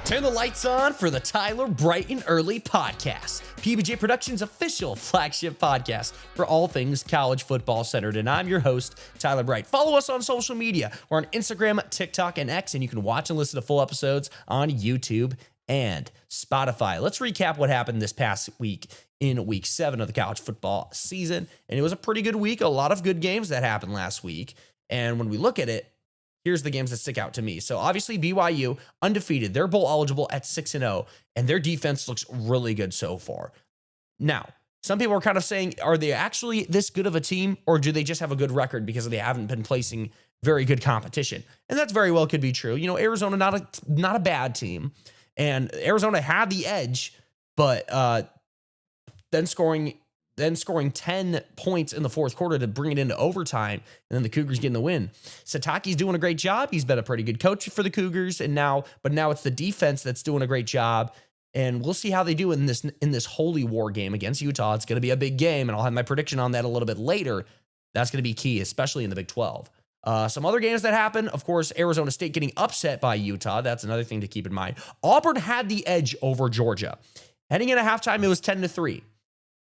Turn the lights on for the Tyler Bright and Early podcast, PBJ Productions' official flagship podcast for all things college football centered. And I'm your host, Tyler Bright. Follow us on social media. We're on Instagram, TikTok, and X, and you can watch and listen to full episodes on YouTube and Spotify. Let's recap what happened this past week in week 7 of the college football season. And it was a pretty good week. A lot of good games that happened last week. And when we look at it, here's the games that stick out to me. So obviously BYU, undefeated. They're bowl eligible at 6-0, and their defense looks really good so far. Now, some people are kind of saying, are they actually this good of a team, or do they just have a good record because they haven't been placing very good competition? And that's very well could be true. You know, Arizona, not a bad team, and Arizona had the edge, but then scoring 10 points in the fourth quarter to bring it into overtime, and then the Cougars getting the win. Sataki's doing a great job. He's been a pretty good coach for the Cougars, but now it's the defense that's doing a great job, and we'll see how they do in this holy war game against Utah. It's going to be a big game, and I'll have my prediction on that a little bit later. That's going to be key, especially in the Big 12. Some other games that happened, of course, Arizona State getting upset by Utah. That's another thing to keep in mind. Auburn had the edge over Georgia. Heading into halftime, it was 10-3.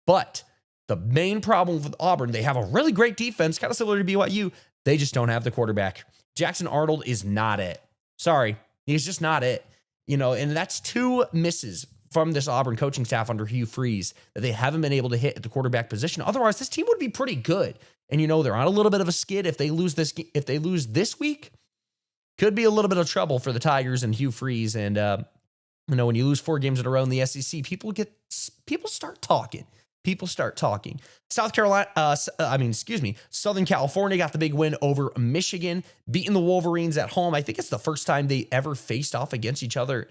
But the main problem with Auburn, they have a really great defense, kind of similar to BYU. They just don't have the quarterback. Jackson Arnold is not it. Sorry, he's just not it. You know, and that's 2 misses from this Auburn coaching staff under Hugh Freeze that they haven't been able to hit at the quarterback position. Otherwise, this team would be pretty good. And you know, they're on a little bit of a skid. If they lose this week, could be a little bit of trouble for the Tigers and Hugh Freeze. And you know, when you lose 4 games in a row in the SEC, people start talking. Southern California got the big win over Michigan, beating the Wolverines at home. I think it's the first time they ever faced off against each other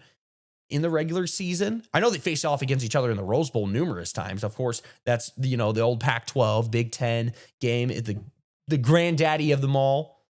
in the regular season. I know they faced off against each other in the Rose Bowl numerous times. Of course, that's, you know, the old Pac-12, Big Ten game, the granddaddy of them all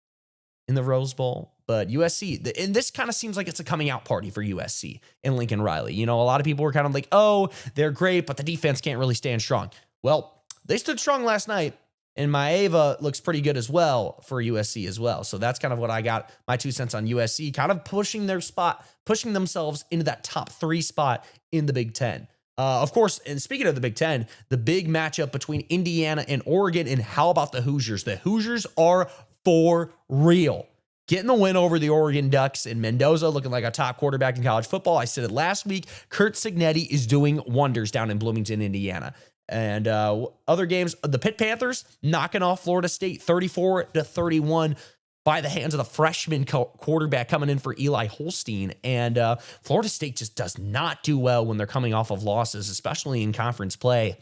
in the Rose Bowl. But USC, and this kind of seems like it's a coming out party for USC and Lincoln Riley. You know, a lot of people were kind of like, oh, they're great, but the defense can't really stand strong. Well, they stood strong last night, and Maeva looks pretty good as well for USC as well. So that's kind of what I got, my 2 cents on USC, kind of pushing themselves into that top 3 spot in the Big Ten. Of course, and speaking of the Big Ten, the big matchup between Indiana and Oregon, and how about the Hoosiers? The Hoosiers are for real. Getting the win over the Oregon Ducks, and Mendoza looking like a top quarterback in college football. I said it last week. Kurt Cignetti is doing wonders down in Bloomington, Indiana. And other games, the Pitt Panthers knocking off Florida State 34-31 by the hands of the freshman quarterback coming in for Eli Holstein. And Florida State just does not do well when they're coming off of losses, especially in conference play.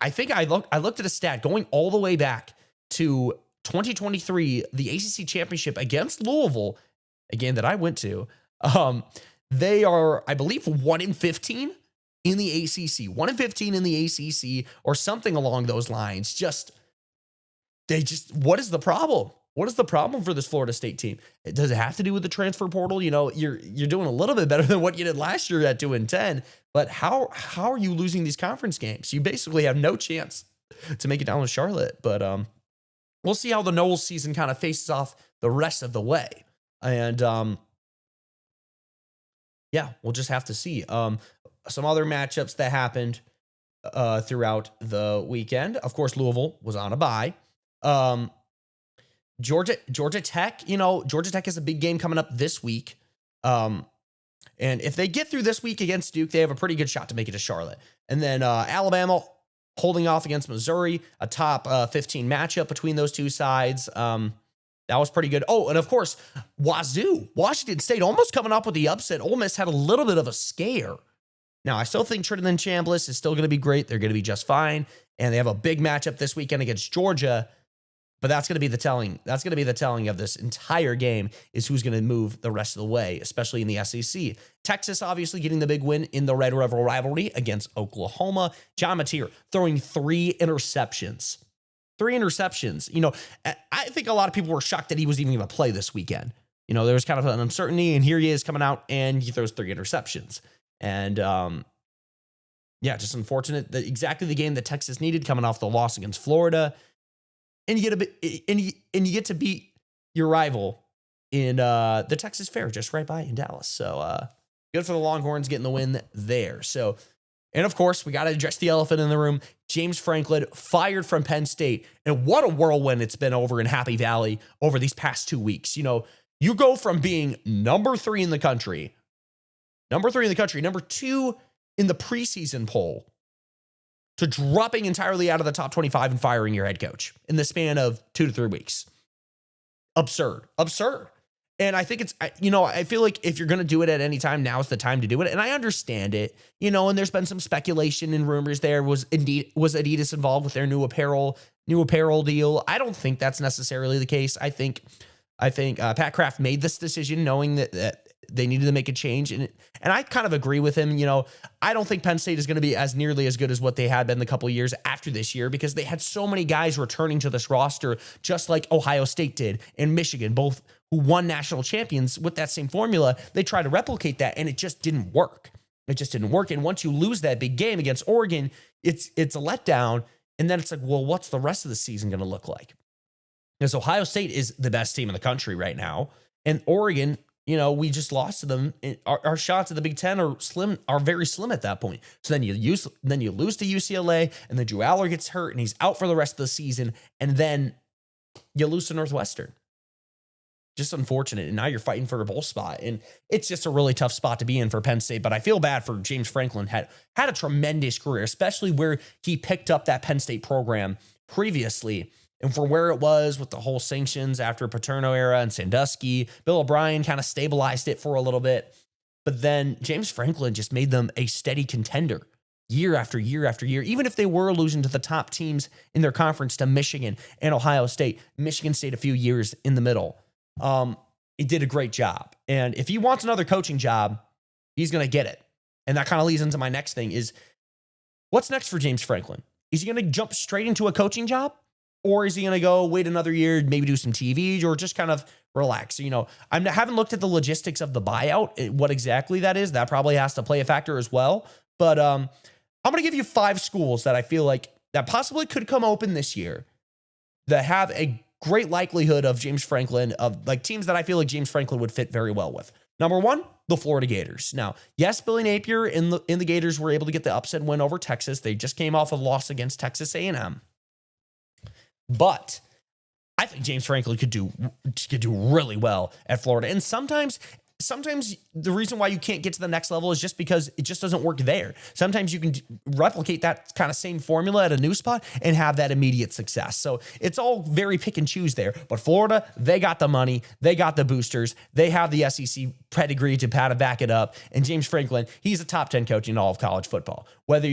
I think I looked at a stat going all the way back to 2023, the ACC championship against Louisville, a game that I went to. They are, I believe, 1-15 in the ACC, 1-15 in the ACC, or something along those lines. What is the problem? What is the problem for this Florida State team? Does it have to do with the transfer portal? You know, you're doing a little bit better than what you did last year at 2-10, but how are you losing these conference games? You basically have no chance to make it down to Charlotte, but we'll see how the Knowles season kind of faces off the rest of the way. And yeah, we'll just have to see. Some other matchups that happened throughout the weekend. Of course, Louisville was on a bye. Georgia Tech, you know, Georgia Tech has a big game coming up this week. And if they get through this week against Duke, they have a pretty good shot to make it to Charlotte. And then Alabama holding off against Missouri, a top 15 matchup between those two sides. That was pretty good. Oh, and of course, Washington State almost coming up with the upset. Ole Miss had a little bit of a scare. Now, I still think Trinidad Chambliss is still going to be great. They're going to be just fine. And they have a big matchup this weekend against Georgia. But that's going to be the telling. That's going to be the telling of this entire game, is who's going to move the rest of the way, especially in the SEC. Texas obviously getting the big win in the Red River rivalry against Oklahoma. John Mateer throwing 3 interceptions. 3 interceptions. You know, I think a lot of people were shocked that he was even going to play this weekend. You know, there was kind of an uncertainty, and here he is coming out, and he throws 3 interceptions. And yeah, just unfortunate that exactly the game that Texas needed, coming off the loss against Florida. And you get to beat your rival in the Texas Fair, just right by in Dallas. So good for the Longhorns getting the win there. So, and of course, we got to address the elephant in the room. James Franklin fired from Penn State. And what a whirlwind it's been over in Happy Valley over these past 2 weeks. You go from being number 3 in the country, number 2 in the preseason poll, to dropping entirely out of the top 25 and firing your head coach in the span of 2 to 3 weeks. Absurd. And I think I feel like if you're going to do it at any time, now is the time to do it. And I understand it, and there's been some speculation and rumors there. Was Adidas involved with their new apparel deal? I don't think that's necessarily the case. I think Pat Kraft made this decision knowing that they needed to make a change. And I kind of agree with him. I don't think Penn State is going to be as nearly as good as what they had been the couple of years after this year, because they had so many guys returning to this roster, just like Ohio State did and Michigan, both who won national champions with that same formula. They tried to replicate that, and it just didn't work. And once you lose that big game against Oregon, it's a letdown. And then it's like, well, what's the rest of the season going to look like? Because Ohio State is the best team in the country right now. And Oregon, we just lost to them. Our shots at the Big Ten are very slim at that point. So then you lose to UCLA, and then Drew Aller gets hurt, and he's out for the rest of the season. And then you lose to Northwestern. Just unfortunate. And now you're fighting for a bowl spot. And it's just a really tough spot to be in for Penn State. But I feel bad for James Franklin. Had a tremendous career, especially where he picked up that Penn State program previously. And for where it was with the whole sanctions after Paterno era and Sandusky, Bill O'Brien kind of stabilized it for a little bit. But then James Franklin just made them a steady contender year after year after year. Even if they were losing to the top teams in their conference, to Michigan and Ohio State, Michigan State a few years in the middle. He did a great job. And if he wants another coaching job, he's going to get it. And that kind of leads into my next thing is, what's next for James Franklin? Is he going to jump straight into a coaching job? Or is he going to go wait another year, maybe do some TV, or just kind of relax? I haven't looked at the logistics of the buyout, what exactly that is. That probably has to play a factor as well. But I'm going to give you 5 schools that I feel like that possibly could come open this year that have a great likelihood of James Franklin, of like teams that I feel like James Franklin would fit very well with. Number 1, the Florida Gators. Now, yes, Billy Napier in the Gators were able to get the upset win over Texas. They just came off a loss against Texas A&M. But I think James Franklin could do really well at Florida. And sometimes the reason why you can't get to the next level is just because it just doesn't work there. Sometimes you can replicate that kind of same formula at a new spot and have that immediate success. So it's all very pick and choose there. But Florida, they got the money, they got the boosters, they have the SEC pedigree to back it up. And James Franklin, he's a top 10 coach in all of college football. Whether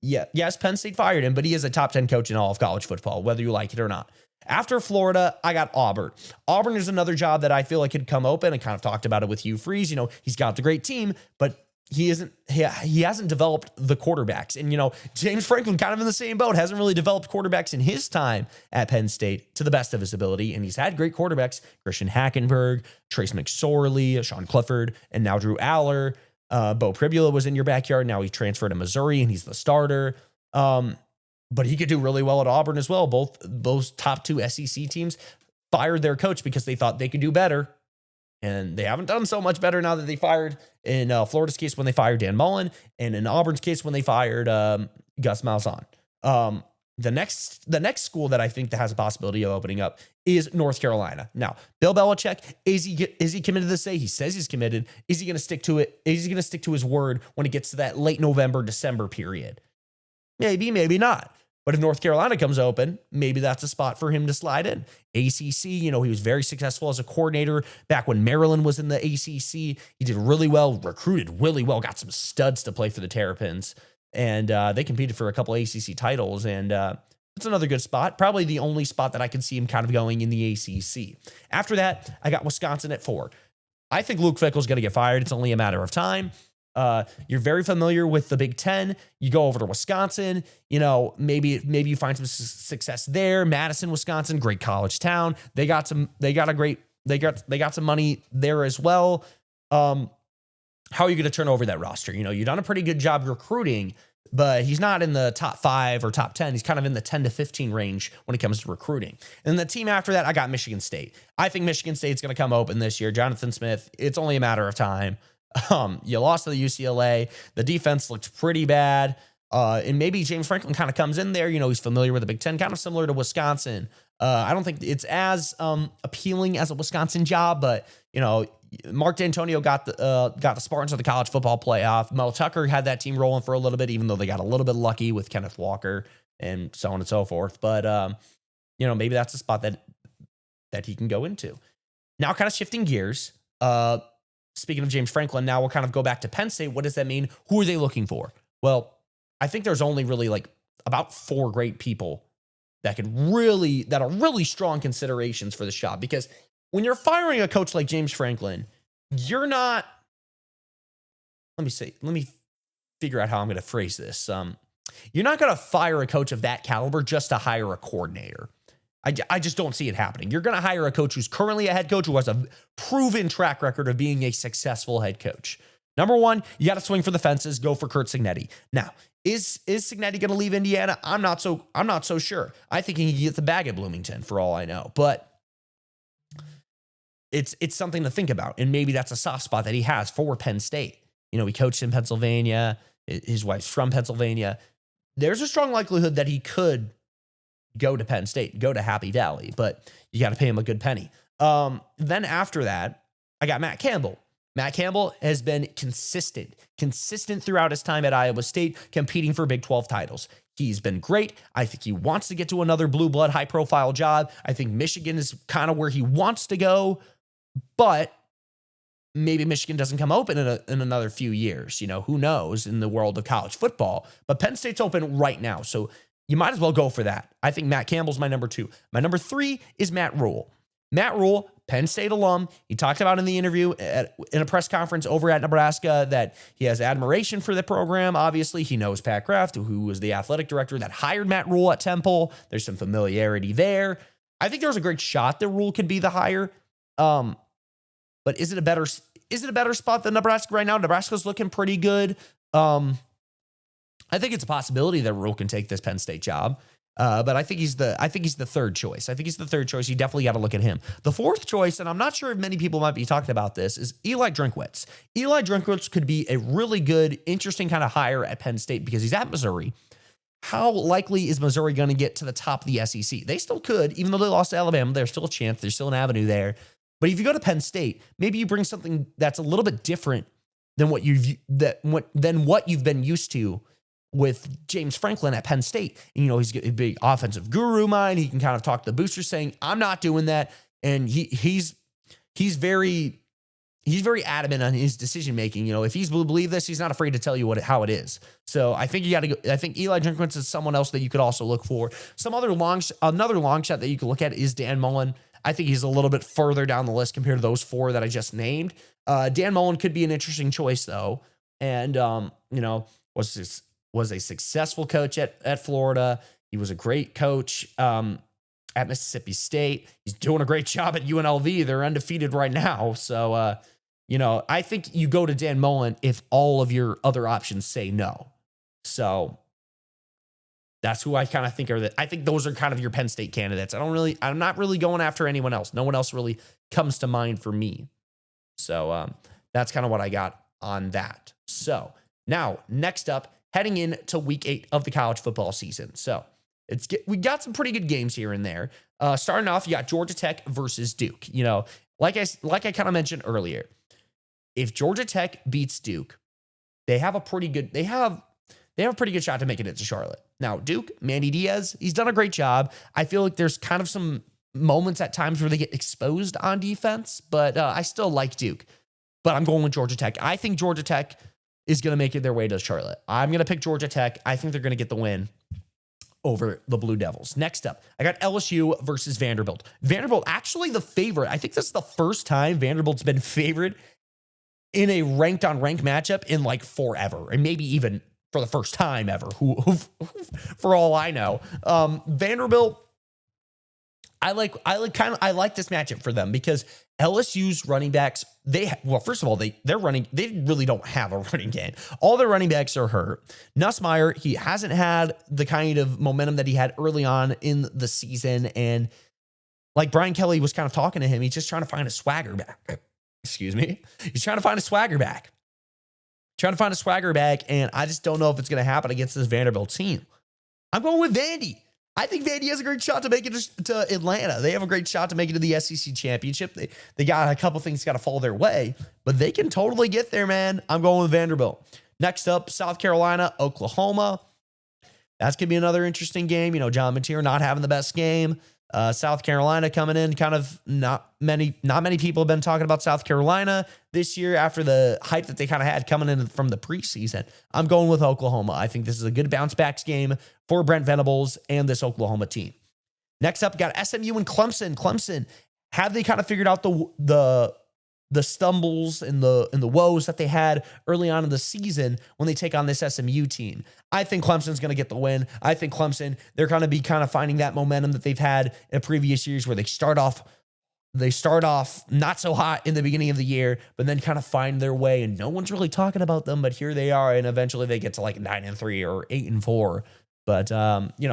yes, Penn State fired him, but he is a top 10 coach in all of college football, whether you like it or not. After Florida, I got Auburn. Auburn is another job that I feel like could come open. I kind of talked about it with Hugh Freeze. He's got the great team, but he hasn't developed the quarterbacks. And, James Franklin kind of in the same boat, hasn't really developed quarterbacks in his time at Penn State to the best of his ability. And he's had great quarterbacks, Christian Hackenberg, Trace McSorley, Sean Clifford, and now Drew Aller. Bo Pribula was in your backyard. Now he transferred to Missouri and he's the starter. But he could do really well at Auburn as well. Both those top 2 SEC teams fired their coach because they thought they could do better. And they haven't done so much better now that they fired, in Florida's case, when they fired Dan Mullen, and in Auburn's case, when they fired Gus Malzahn. The next school that I think that has a possibility of opening up is North Carolina. Now, Bill Belichick, is he committed to say? He says he's committed. Is he going to stick to it? Is he going to stick to his word when it gets to that late November, December period? Maybe, maybe not. But if North Carolina comes open, maybe that's a spot for him to slide in. ACC, he was very successful as a coordinator back when Maryland was in the ACC. He did really well, recruited really well, got some studs to play for the Terrapins. And they competed for a couple ACC titles. And it's another good spot. Probably the only spot that I can see him kind of going in the ACC. After that, I got Wisconsin at 4. I think Luke Fickell's going to get fired. It's only a matter of time. You're very familiar with the Big Ten. You go over to Wisconsin, maybe you find some success there. Madison, Wisconsin, great college town. They got some money there as well. How are you going to turn over that roster? You've done a pretty good job recruiting but he's not in the top 5 or top 10. He's kind of in the 10 to 15 range when it comes to recruiting. And the team after that, I got Michigan State. I think Michigan State's going to come open this year. Jonathan Smith, it's only a matter of time. You lost to the UCLA. The defense looked pretty bad. And maybe James Franklin kind of comes in there. He's familiar with the Big Ten, kind of similar to Wisconsin. I don't think it's as appealing as a Wisconsin job, but Mark D'Antonio got the Spartans to the college football playoff. Mel Tucker had that team rolling for a little bit, even though they got a little bit lucky with Kenneth Walker and so on and so forth. But maybe that's a spot that he can go into. Now, kind of shifting gears. Speaking of James Franklin, now we'll kind of go back to Penn State. What does that mean? Who are they looking for? Well, I think there's only really about 4 great people that are really strong considerations for this job. Because when you're firing a coach like James Franklin, you're not, let me figure out how I'm going to phrase this. You're not going to fire a coach of that caliber just to hire a coordinator. I just don't see it happening. You're going to hire a coach who's currently a head coach who has a proven track record of being a successful head coach. Number one, you got to swing for the fences, go for Curt Cignetti. Now, is Cignetti going to leave Indiana? I'm not so sure. I think he can get the bag at Bloomington for all I know, but it's something to think about. And maybe that's a soft spot that he has for Penn State. He coached in Pennsylvania. His wife's from Pennsylvania. There's a strong likelihood that he could go to Penn State, go to Happy Valley, but you got to pay him a good penny. Then after that, I got Matt Campbell. Matt Campbell has been consistent throughout his time at Iowa State, competing for Big 12 titles. He's been great. I think he wants to get to another blue blood, high profile job. I think Michigan is kind of where he wants to go, but maybe Michigan doesn't come open in another few years. Who knows in the world of college football, but Penn State's open right now. So you might as well go for that. I think Matt Campbell's my number 2. My number 3 is Matt Rhule. Matt Rhule, Penn State alum. He talked about in the interview in a press conference over at Nebraska that he has admiration for the program. Obviously, he knows Pat Kraft, who was the athletic director that hired Matt Rhule at Temple. There's some familiarity there. I think there's a great shot that Rhule could be the hire. But is it a better spot than Nebraska right now? Nebraska's looking pretty good. I think it's a possibility that Rhule can take this Penn State job. But I think he's the third choice. You definitely got to look at him. The fourth choice, and I'm not sure if many people might be talking about this, is Eli Drinkwitz. Eli Drinkwitz could be a really good, interesting kind of hire at Penn State because he's at Missouri. How likely is Missouri going to get to the top of the SEC? They still could, even though they lost to Alabama. There's still a chance. There's still an avenue there. But if you go to Penn State, maybe you bring something that's a little bit different than what you've been used to with James Franklin at Penn State. And, he's a big offensive guru mind. He can kind of talk to the boosters saying, I'm not doing that. And he's very adamant on his decision making. If he's believe this, he's not afraid to tell you how it is. So I think you got to go. I think Eli Drinkwitz is someone else that you could also look for. Another long shot that you could look at is Dan Mullen. I think he's a little bit further down the list compared to those 4 that I just named. Dan Mullen could be an interesting choice though. And, was a successful coach at Florida. He was a great coach at Mississippi State. He's doing a great job at UNLV. They're undefeated right now. So, I think you go to Dan Mullen if all of your other options say no. So that's who I kind of think I think those are kind of your Penn State candidates. I'm not really going after anyone else. No one else really comes to mind for me. So that's kind of what I got on that. So now next up, heading into week 8 of the college football season. So we got some pretty good games here and there. Starting off, you got Georgia Tech versus Duke. Like I kind of mentioned earlier, if Georgia Tech beats Duke, they have a pretty good shot to make it into Charlotte. Now, Duke, Manny Diaz, he's done a great job. I feel like there's kind of some moments at times where they get exposed on defense, but I still like Duke. But I'm going with Georgia Tech. I think Georgia Tech is going to make it their way to Charlotte. I'm going to pick Georgia Tech. I think they're going to get the win over the Blue Devils. Next up, I got LSU versus Vanderbilt. Vanderbilt, actually the favorite. I think this is the first time Vanderbilt's been favored in a ranked-on-ranked matchup in forever, and maybe even for the first time ever, for all I know. Vanderbilt, I like this matchup for them because LSU's running backs, first of all, they really don't have a running game. All their running backs are hurt. Nussmeier, he hasn't had the kind of momentum that he had early on in the season. And like Brian Kelly was kind of talking to him, he's just trying to find a swagger back. Excuse me. He's trying to find a swagger back. And I just don't know if it's going to happen against this Vanderbilt team. I'm going with Vandy. I think Vandy has a great shot to make it to Atlanta. They have a great shot to make it to the SEC championship. They got a couple things got to fall their way, but they can totally get there, man. I'm going with Vanderbilt. Next up, South Carolina, Oklahoma. That's going to be another interesting game. You know, John Mateer not having the best game. South Carolina coming in, kind of not many people have been talking about South Carolina this year after the hype that they kind of had coming in from the preseason. I'm going with Oklahoma. I think this is a good bounce backs game for Brent Venables and this Oklahoma team. Next up, got SMU and Clemson. Clemson, have they kind of figured out the stumbles and the woes that they had early on in the season when they take on this SMU team? I think Clemson's going to get the win. I think Clemson, they're going to be kind of finding that momentum that they've had in previous years where they start off not so hot in the beginning of the year, but then kind of find their way and no one's really talking about them, but here they are. And eventually they get to like 9-3 or 8-4, but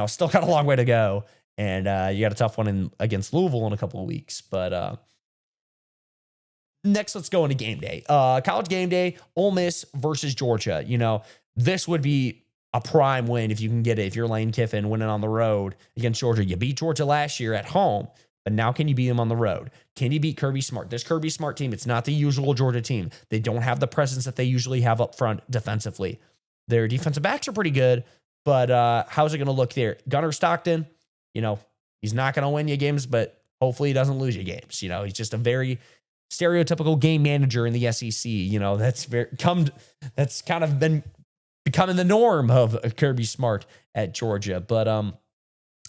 still got a long way to go. And you got a tough one against Louisville in a couple of weeks, but next, let's go into game day. College game day, Ole Miss versus Georgia. You know, this would be a prime win if you can get it. If you're Lane Kiffin winning on the road against Georgia. You beat Georgia last year at home, but now can you beat them on the road? Can you beat Kirby Smart? This Kirby Smart team, it's not the usual Georgia team. They don't have the presence that they usually have up front defensively. Their defensive backs are pretty good, but how's it going to look there? Gunnar Stockton, he's not going to win you games, but hopefully he doesn't lose you games. He's just a very stereotypical game manager in the SEC. That's kind of been becoming the norm of Kirby Smart at Georgia. But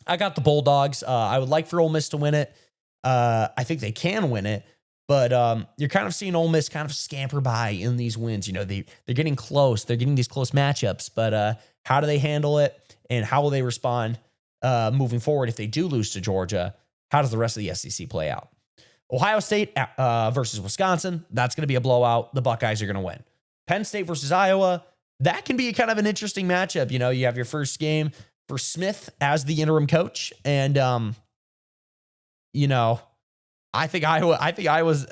I got the Bulldogs. I would like for Ole Miss to win it. I think they can win it, but you're kind of seeing Ole Miss kind of scamper by in these wins. They're getting close. They're getting these close matchups, but how do they handle it and how will they respond moving forward if they do lose to Georgia? How does the rest of the SEC play out? Ohio State versus Wisconsin, that's going to be a blowout. The Buckeyes are going to win. Penn State versus Iowa, that can be kind of an interesting matchup. You have your first game for Smith as the interim coach. And, I think Iowa's,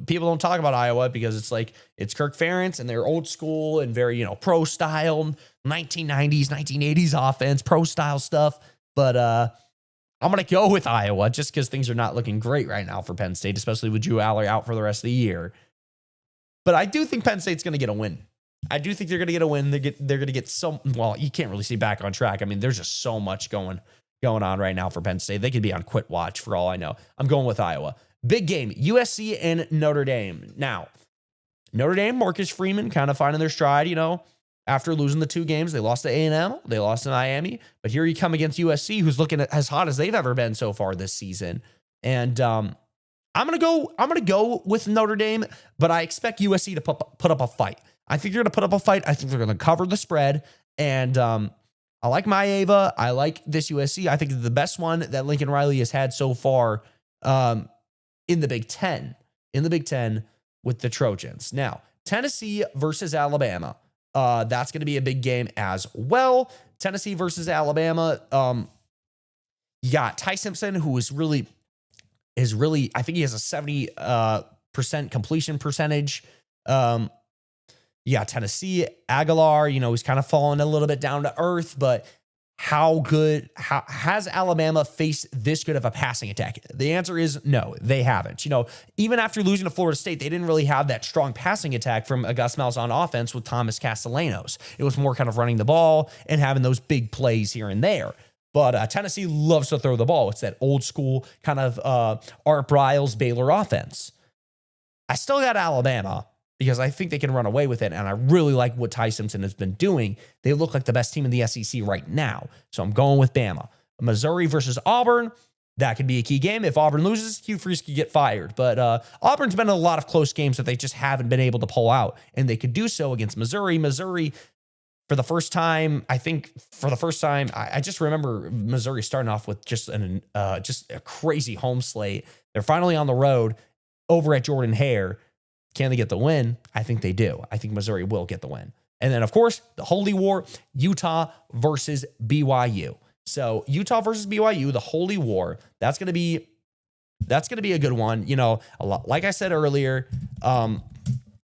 people don't talk about Iowa because it's Kirk Ferentz and they're old school and very, pro style, 1990s, 1980s offense, pro style stuff. But I'm going to go with Iowa just because things are not looking great right now for Penn State, especially with Drew Aller out for the rest of the year. But I do think Penn State's going to get a win. I do think they're going to get a win. They're going to get you can't really see back on track. I mean, there's just so much going on right now for Penn State. They could be on quit watch for all I know. I'm going with Iowa. Big game, USC and Notre Dame. Now, Notre Dame, Marcus Freeman kind of finding their stride, after losing the two games. They lost to A&M, they lost to Miami, but here you come against USC, who's looking as hot as they've ever been so far this season. And I'm gonna go with Notre Dame, but I expect USC to put up a fight. I think they're gonna put up a fight. I think they're gonna cover the spread. And I like Maeva. I like this USC. I think it's the best one that Lincoln Riley has had so far in the Big Ten. In the Big Ten with the Trojans. Now, Tennessee versus Alabama. That's going to be a big game as well. Tennessee versus Alabama. You got Ty Simpson, who is really, I think he has a 70% completion percentage. You got Tennessee, Aguilar, he's kind of fallen a little bit down to earth, but how has Alabama faced this good of a passing attack? The answer is no, they haven't. Even after losing to Florida State, they didn't really have that strong passing attack from Gus Malzahn on offense with Thomas Castellanos. It was more kind of running the ball and having those big plays here and there. But Tennessee loves to throw the ball. It's that old school kind of Art Briles Baylor offense. I still got Alabama because I think they can run away with it, and I really like what Ty Simpson has been doing. They look like the best team in the SEC right now, so I'm going with Bama. Missouri versus Auburn, that could be a key game. If Auburn loses, Hugh Freeze could get fired, but Auburn's been in a lot of close games that they just haven't been able to pull out, and they could do so against Missouri. Missouri, for the first time, I just remember Missouri starting off with just a crazy home slate. They're finally on the road over at Jordan Hare. Can they get the win? I think they do. I think Missouri will get the win. And then, of course, the Holy War, Utah versus BYU. So Utah versus BYU, the Holy War, that's going to be a good one. Like I said earlier,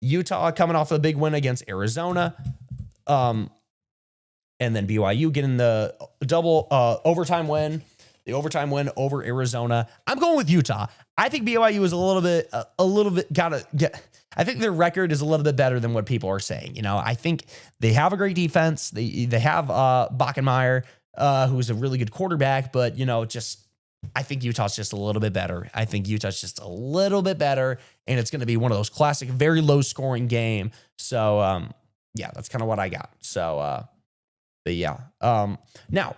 Utah coming off a big win against Arizona. And then BYU getting the double overtime win over Arizona. I'm going with Utah. I think BYU is I think their record is a little bit better than what people are saying. I think they have a great defense. They have Backenmeyer, who's a really good quarterback, but I think Utah's just a little bit better. And it's going to be one of those classic, very low scoring game. So, that's kind of what I got. So, now,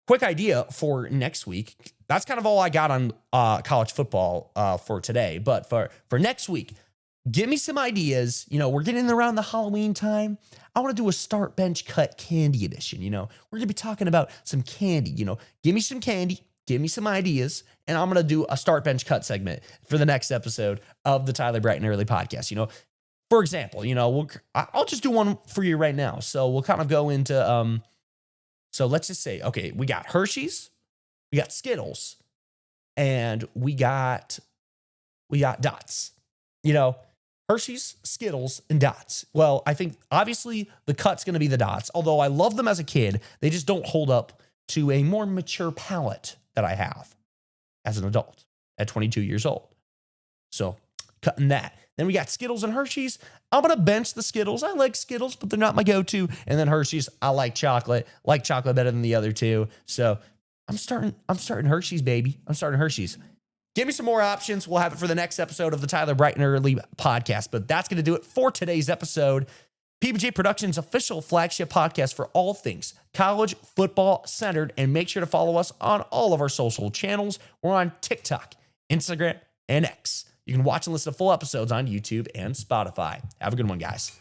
quick idea for next week. That's kind of all I got on college football for today. But for next week, give me some ideas. We're getting around the Halloween time. I want to do a start bench cut candy edition. We're going to be talking about some candy. Give me some candy. Give me some ideas, and I'm going to do a start bench cut segment for the next episode of the Tyler Brighton Early Podcast. For example, I'll just do one for you right now. So we'll kind of go into, so let's just say, okay, we got Hershey's, we got Skittles, and we got Dots. Hershey's, Skittles, and Dots. Well, I think obviously the cut's going to be the Dots. Although I love them as a kid, they just don't hold up to a more mature palate that I have as an adult at 22 years old. So cutting that. Then we got Skittles and Hershey's. I'm going to bench the Skittles. I like Skittles, but they're not my go-to. And then Hershey's, I like chocolate better than the other two. So I'm starting Hershey's, baby. I'm starting Hershey's. Give me some more options. We'll have it for the next episode of the Tyler Brighton Early Podcast. But that's going to do it for today's episode. PBJ Productions' official flagship podcast for all things college football centered. And make sure to follow us on all of our social channels. We're on TikTok, Instagram, and X. You can watch and listen to full episodes on YouTube and Spotify. Have a good one, guys.